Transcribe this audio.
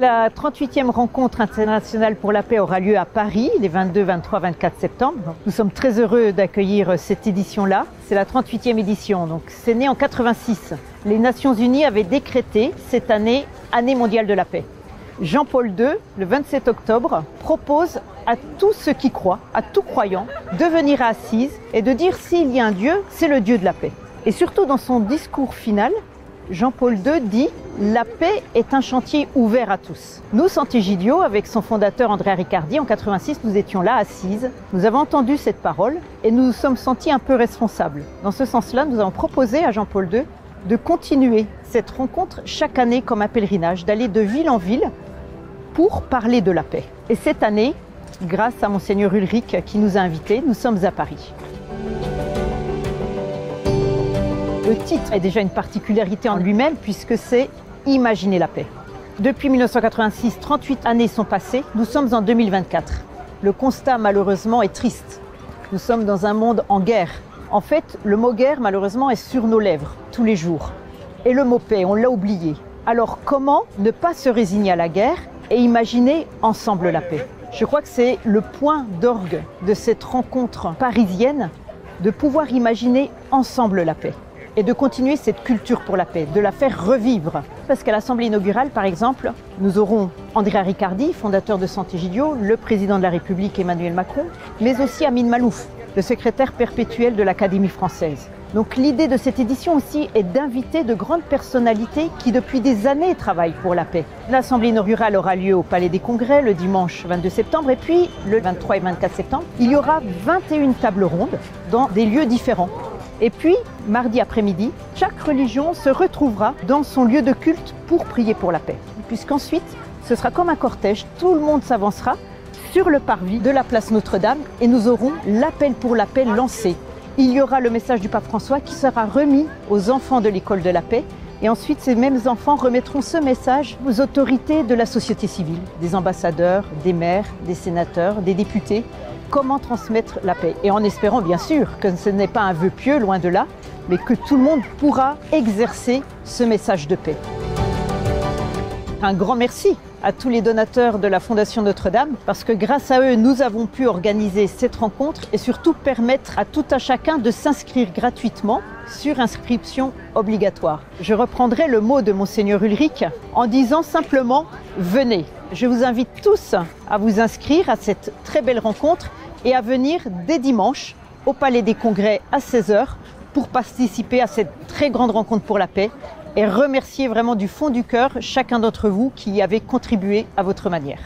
La 38e rencontre internationale pour la paix aura lieu à Paris les 22, 23, 24 septembre. Nous sommes très heureux d'accueillir cette édition-là. C'est la 38e édition, donc c'est né en 86. Les Nations Unies avaient décrété cette année Année mondiale de la paix. Jean-Paul II, le 27 octobre, propose à tous ceux qui croient, à tout croyant, de venir à Assise et de dire s'il y a un Dieu, c'est le Dieu de la paix. Et surtout dans son discours final, Jean-Paul II dit « La paix est un chantier ouvert à tous ». Nous, Sant'Egidio, avec son fondateur Andrea Riccardi, en 86, nous étions là, assises. Nous avons entendu cette parole et nous nous sommes sentis un peu responsables. Dans ce sens-là, nous avons proposé à Jean-Paul II de continuer cette rencontre chaque année comme un pèlerinage, d'aller de ville en ville pour parler de la paix. Et cette année, grâce à Monseigneur Ulrich qui nous a invités, nous sommes à Paris. Le titre est déjà une particularité en lui-même puisque c'est « Imaginer la paix ». Depuis 1986, 38 années sont passées, nous sommes en 2024. Le constat malheureusement est triste. Nous sommes dans un monde en guerre. En fait, le mot guerre malheureusement est sur nos lèvres tous les jours. Et le mot paix, on l'a oublié. Alors comment ne pas se résigner à la guerre et imaginer ensemble la paix? Je crois que c'est le point d'orgue de cette rencontre parisienne, de pouvoir imaginer ensemble la paix. Et de continuer cette culture pour la paix, de la faire revivre. Parce qu'à l'Assemblée inaugurale, par exemple, nous aurons Andrea Riccardi, fondateur de Sant'Egidio, le président de la République Emmanuel Macron, mais aussi Amin Malouf, le secrétaire perpétuel de l'Académie française. Donc l'idée de cette édition aussi est d'inviter de grandes personnalités qui depuis des années travaillent pour la paix. L'Assemblée inaugurale aura lieu au Palais des Congrès le dimanche 22 septembre et puis le 23 et 24 septembre, il y aura 21 tables rondes dans des lieux différents. Et puis, mardi après-midi, chaque religion se retrouvera dans son lieu de culte pour prier pour la paix. Puisqu'ensuite, ce sera comme un cortège, tout le monde s'avancera sur le parvis de la place Notre-Dame et nous aurons l'appel pour la paix lancé. Il y aura le message du pape François qui sera remis aux enfants de l'école de la paix et ensuite ces mêmes enfants remettront ce message aux autorités de la société civile, des ambassadeurs, des maires, des sénateurs, des députés. Comment transmettre la paix. Et en espérant bien sûr que ce n'est pas un vœu pieux, loin de là, mais que tout le monde pourra exercer ce message de paix. Un grand merci à tous les donateurs de la Fondation Notre-Dame, parce que grâce à eux, nous avons pu organiser cette rencontre et surtout permettre à tout un chacun de s'inscrire gratuitement sur inscription obligatoire. Je reprendrai le mot de Monseigneur Ulrich en disant simplement « Venez ». Je vous invite tous à vous inscrire à cette très belle rencontre et à venir dès dimanche au Palais des Congrès à 16 h pour participer à cette très grande rencontre pour la paix et remercier vraiment du fond du cœur chacun d'entre vous qui y avez contribué à votre manière.